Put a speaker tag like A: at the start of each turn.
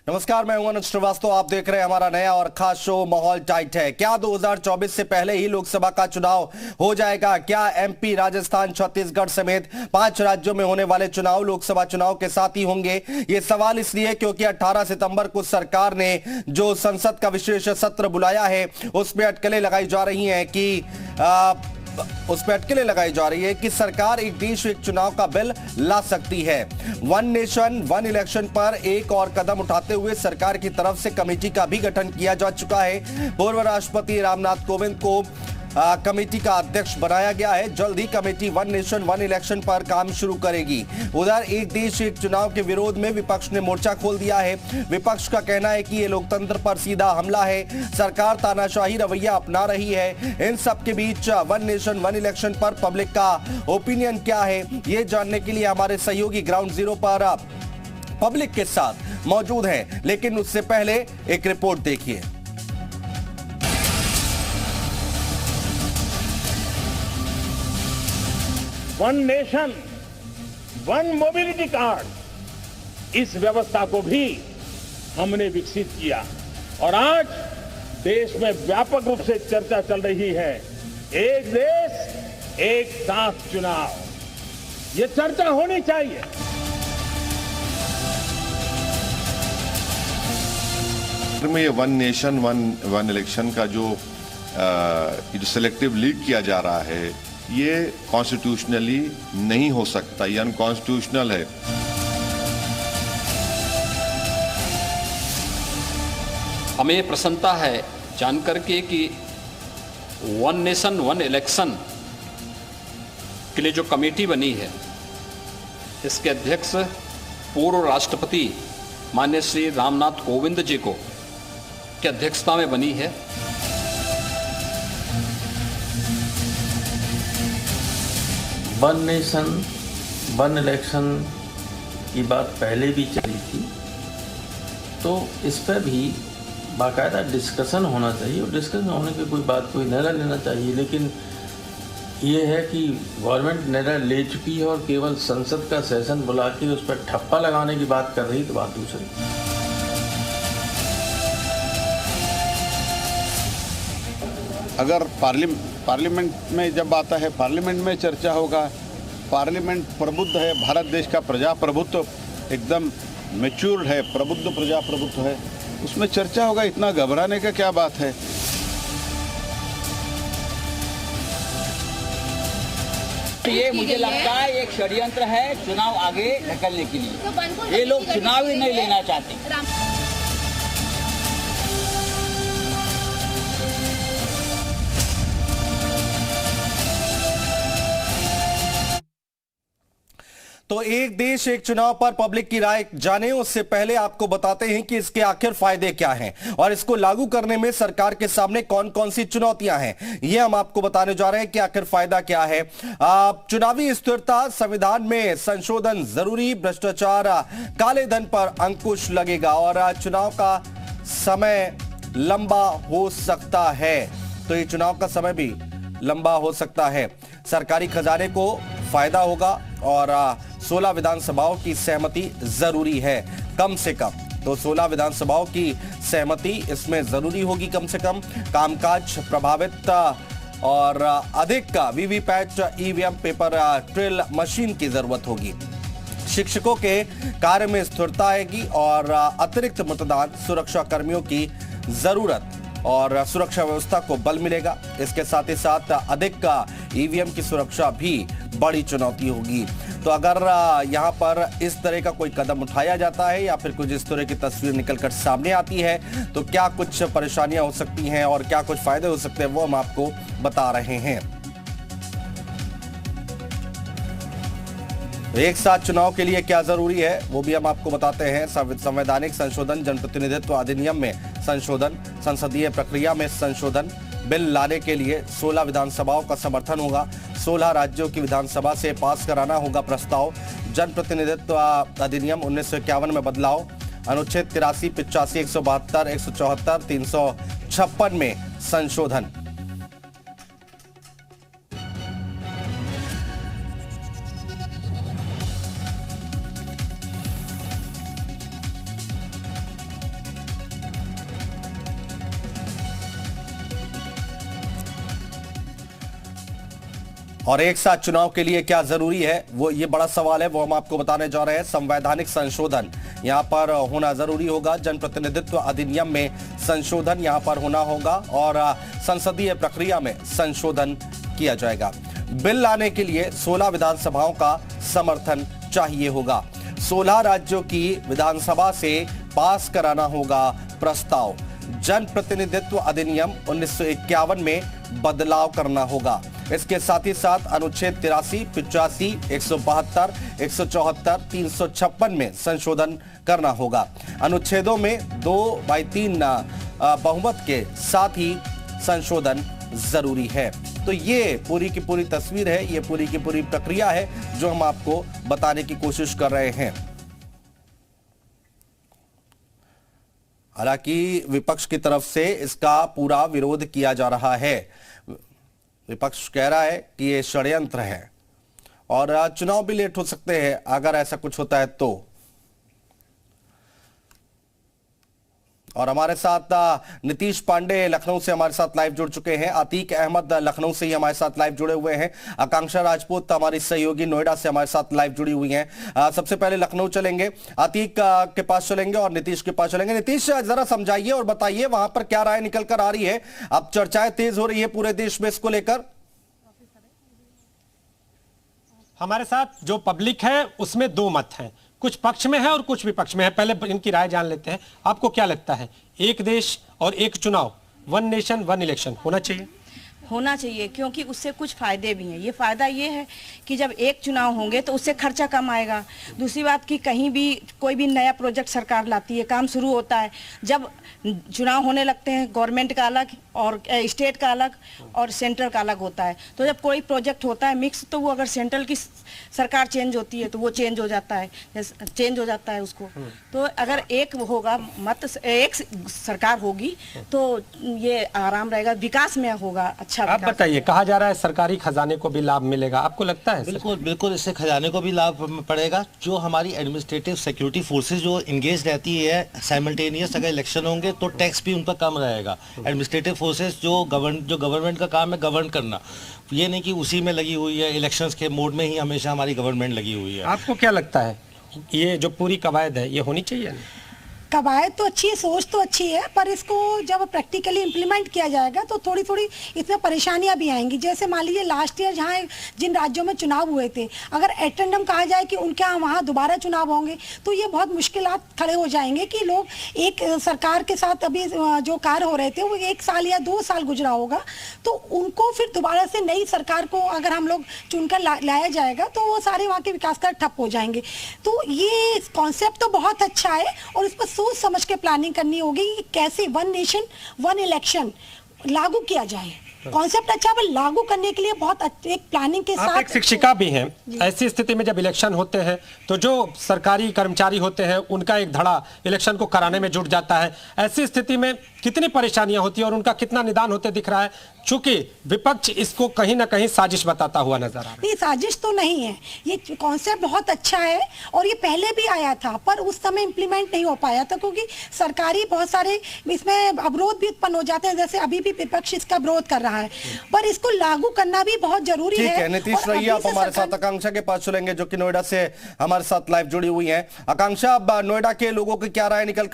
A: नमस्कार, मैं हूं अनुज श्रीवास्तव। आप देख रहे हैं हमारा नया और खास शो माहौल टाइट है। क्या 2024 से पहले ही लोकसभा का चुनाव हो जाएगा? क्या एमपी, राजस्थान, छत्तीसगढ़ समेत 5 राज्यों में होने वाले चुनाव लोकसभा चुनाव के साथ ही होंगे? ये सवाल इसलिए क्योंकि 18 सितंबर को सरकार ने जो संसद का विशेष सत्र बुलाया है उसमें अटकलें लगाई जा रही हैं कि सरकार एक देश एक चुनाव का बिल ला सकती है। वन नेशन वन इलेक्शन पर एक और कदम उठाते हुए सरकार की तरफ से कमेटी का भी गठन किया जा चुका है। पूर्व राष्ट्रपति रामनाथ कोविंद को कमेटी का अध्यक्ष बनाया गया है। जल्द ही committee one nation one election पर काम शुरू करेगी। उधर एक देश एक चुनाव के विरोध में विपक्ष ने मोर्चा खोल दिया है। विपक्ष का कहना है कि ये लोकतंत्र पर सीधा हमला है, सरकार तानाशाही रवैया अपना रही है। इन सब के बीच वन नेशन वन इलेक्शन पर पब्लिक का ओपिनियन क्या है, ये जानने के लिए हमारे सहयोगी ग्राउंड जीरो पर पब्लिक के साथ मौजूद हैं। लेकिन उससे पहले एक रिपोर्ट देखिए।
B: One nation one mobility card, इस व्यवस्था को भी हमने विकसित किया और आज देश में व्यापक रूप से चर्चा चल रही है। एक देश एक साथ चुनाव, ये चर्चा होनी चाहिए।
C: में ये वन नेशन वन इलेक्शन का जो सिलेक्टिव लीग किया जा रहा है, ये कॉन्स्टिट्यूशनली नहीं हो सकता, ये अनकॉन्स्टिट्यूशनल है।
D: हमें ये प्रसन्नता है जानकर के कि वन नेशन वन इलेक्शन के लिए जो कमेटी बनी है, इसके अध्यक्ष पूर्व राष्ट्रपति माननीय श्री रामनाथ कोविंद जी को की अध्यक्षता में बनी है।
E: वन नेशन वन इलेक्शन की बात पहले भी चली थी, तो इस पर भी बाकायदा डिस्कशन होना चाहिए और डिस्कशन होने की कोई बात कोई निर्णय लेना चाहिए। लेकिन ये है कि गवर्नमेंट निर्णय ले चुकी है और केवल संसद का सेशन बुला के उस पर ठप्पा लगाने की बात कर रही, तो बात दूसरी।
F: अगर पार्लियामेंट में जब आता है, पार्लियामेंट में चर्चा होगा। पार्लियामेंट प्रबुद्ध है, भारत देश का प्रजाप्रभुत्व एकदम मैच्योर्ड है, प्रबुद्ध प्रजाप्रभुत्व है, उसमें चर्चा होगा। इतना घबराने का क्या बात है?
G: ये मुझे लगता है एक षड्यंत्र है चुनाव आगे ढकलने के लिए। ये लोग चुनाव ही नहीं लेना चाहते।
A: तो एक देश एक चुनाव पर पब्लिक की राय जाने उससे पहले आपको बताते हैं कि इसके आखिर फायदे क्या हैं और इसको लागू करने में सरकार के सामने कौन कौन सी चुनौतियां हैं, ये हम आपको बताने जा रहे हैं कि आखिर फायदा क्या है। चुनावी स्थिरता, संविधान में संशोधन जरूरी, भ्रष्टाचार, काले धन पर अंकुश लगेगा और चुनाव का समय लंबा हो सकता है। तो ये चुनाव का समय भी लंबा हो सकता है। सरकारी खजाने को फायदा होगा और 16 विधानसभाओं की सहमति जरूरी है कम से कम। तो 16 विधानसभाओं की सहमति इसमें जरूरी होगी कम से कम। कामकाज प्रभावित और अधिक VVPAT EVM paper trail machine की जरूरत होगी। शिक्षकों के कार्य में स्थिरता आएगी और अतिरिक्त मतदान सुरक्षा कर्मियों की जरूरत और सुरक्षा व्यवस्था को बल मिलेगा। इसके साथ ही साथ अधिक ईवीएम की सुरक्षा भी बड़ी चुनौती होगी। तो अगर यहां पर इस तरह का कोई कदम उठाया जाता है या फिर कुछ इस तरह की तस्वीर निकलकर सामने आती है तो क्या कुछ परेशानियां हो सकती हैं और क्या कुछ फायदे हो सकते हैं, वो हम आपको बता रहे हैं। एक साथ चुनाव के लिए क्या जरूरी है वो भी हम आपको बताते हैं। संवैधानिक संशोधन, जनप्रतिनिधित्व अधिनियम में संशोधन, संसदीय प्रक्रिया में संशोधन, बिल लाने के लिए 16 विधानसभाओं का समर्थन होगा। 16 राज्यों की विधानसभा से पास कराना होगा प्रस्ताव। जनप्रतिनिधित्व अधिनियम 1951 में बदलाव, अनुच्छेद 83, 85, 172, 174, 356 में संशोधन। और एक साथ चुनाव के लिए क्या जरूरी है, वो ये बड़ा सवाल है, वो हम आपको बताने जा रहे हैं। संवैधानिक संशोधन यहाँ पर होना जरूरी होगा। जनप्रतिनिधित्व अधिनियम में संशोधन यहाँ पर होना होगा और संसदीय प्रक्रिया में संशोधन किया जाएगा। बिल लाने के लिए 16 विधानसभाओं का समर्थन चाहिए होगा। 16 राज्यों की विधानसभा से पास कराना होगा प्रस्ताव। जनप्रतिनिधित्व अधिनियम 1951 में बदलाव करना होगा। इसके साथ ही साथ अनुच्छेद 83, 85, 172, 174, 356 में संशोधन करना होगा। अनुच्छेदों में 2/3 बहुमत के साथ ही संशोधन जरूरी है। तो ये पूरी की पूरी तस्वीर है, ये पूरी की पूरी प्रक्रिया है जो हम आपको बताने की कोशिश कर रहे हैं। हालांकि विपक्ष की तरफ से इसका पूरा विरोध किया जा रहा है। विपक्ष कह रहा है कि ये षड्यंत्र है और चुनाव भी लेट हो सकते हैं अगर ऐसा कुछ होता है तो। और हमारे साथ नीतीश पांडे लखनऊ से हमारे साथ लाइव जुड़ चुके हैं। अतीक अहमद लखनऊ से ही हमारे साथ लाइव जुड़े हुए हैं। आकांक्षा राजपूत हमारी सहयोगी नोएडा से हमारे साथ लाइव जुड़ी हुई हैं। सबसे पहले लखनऊ चलेंगे, अतीक के पास चलेंगे और नीतीश के पास चलेंगे। नीतीश, जरा समझाइए और बताइए वहां पर क्या राय निकल कर आ रही है। अब चर्चाएं तेज हो रही है पूरे देश में इसको लेकर।
H: हमारे साथ जो पब्लिक है उसमें दो मत हैं, कुछ पक्ष में है और कुछ विपक्ष में है। पहले इनकी राय जान लेते हैं। आपको क्या लगता है, एक देश और एक चुनाव, वन नेशन वन इलेक्शन होना चाहिए?
I: होना चाहिए, क्योंकि उससे कुछ फायदे भी हैं। ये फायदा ये है कि जब एक चुनाव होंगे तो उससे खर्चा कम आएगा। दूसरी बात कि कहीं भी कोई भी नया प्रोजेक्ट सरकार लाती है, काम शुरू होता है, जब चुनाव होने लगते हैं गवर्नमेंट का अलग और स्टेट का अलग और सेंट्रल का अलग होता है। तो जब कोई प्रोजेक्ट होता है मिक्स, तो वो अगर सेंट्रल की सरकार चेंज होती है तो वो चेंज हो जाता है उसको। तो अगर एक होगा मत, एक सरकार होगी तो ये आराम रहेगा, विकास में होगा। अच्छा,
H: आप बताइए, कहा जा रहा है सरकारी खजाने को भी लाभ मिलेगा, आपको लगता है?
J: बिल्कुल बिल्कुल, इससे खजाने को भी लाभ पड़ेगा। जो हमारी एडमिनिस्ट्रेटिव सिक्योरिटी फोर्सेस जो इंगेज रहती है साइमल्टेनियस, अगर इलेक्शन होंगे तो टैक्स भी उन पर कम रहेगा। एडमिनिस्ट्रेटिव फोर्सेस जो गवर्नमेंट का काम है गवर्न करना, ये नहीं कि उसी में लगी हुई है, इलेक्शंस के मोड में ही हमेशा हमारी गवर्नमेंट लगी हुई है।
H: आपको क्या लगता है, ये जो पूरी कवायद है ये होनी चाहिए?
K: कवायद तो अच्छी है, सोच तो अच्छी है, पर इसको जब प्रैक्टिकली इम्प्लीमेंट किया जाएगा तो थोड़ी थोड़ी इसमें परेशानियां भी आएंगी। जैसे मान लीजिए लास्ट ईयर जहां जिन राज्यों में चुनाव हुए थे, अगर एटेंडम कहा जाए कि उनके यहाँ वहाँ दोबारा चुनाव होंगे तो ये बहुत मुश्किलात खड़े हो जाएंगे कि लोग एक सरकार के साथ अभी जो कार्य हो रहे थे वो 1 साल या 2 साल गुजरा होगा, तो उनको फिर दोबारा से नई सरकार को अगर हम लोग चुनकर लाया जाएगा तो वो सारे वहाँ के विकास कार्य ठप हो जाएंगे। तो ये कॉन्सेप्ट तो बहुत अच्छा है और इस पर सोच समझ के प्लानिंग करनी होगी कि कैसे वन नेशन वन इलेक्शन लागू किया जाए। कॉन्सेप्ट अच्छा, पर लागू करने के लिए बहुत एक प्लानिंग के साथ।
H: आप एक शिक्षिका भी हैं, ऐसी स्थिति में जब इलेक्शन होते हैं तो जो सरकारी कर्मचारी होते हैं उनका एक धड़ा इलेक्शन को कराने में जुट जाता है। ऐसी स्थिति में कितनी परेशानियां होती है और उनका कितना निदान होते दिख रहा है, चूंकि विपक्ष इसको कहीं ना कहीं साजिश बताता हुआ नजर आ रहा है।
K: नहीं, साजिश तो नहीं है, ये कॉन्सेप्ट बहुत अच्छा है और ये पहले भी आया था पर उस समय इम्प्लीमेंट नहीं हो पाया था, क्योंकि सरकारी बहुत सारे इसमें अवरोध भी उत्पन्न हो जाते हैं। जैसे अभी भी विपक्ष इसका विरोध कर रहा है, पर इसको लागू करना भी बहुत जरूरी है।
A: ठीक है नीतीश, रहिए आप हमारे साथ। आकांक्षा के पास चलेंगे जो कि नोएडा से हमारे साथ लाइव जुड़ी हुई है। आकांक्षा, अब नोएडा के लोगों की क्या राय निकल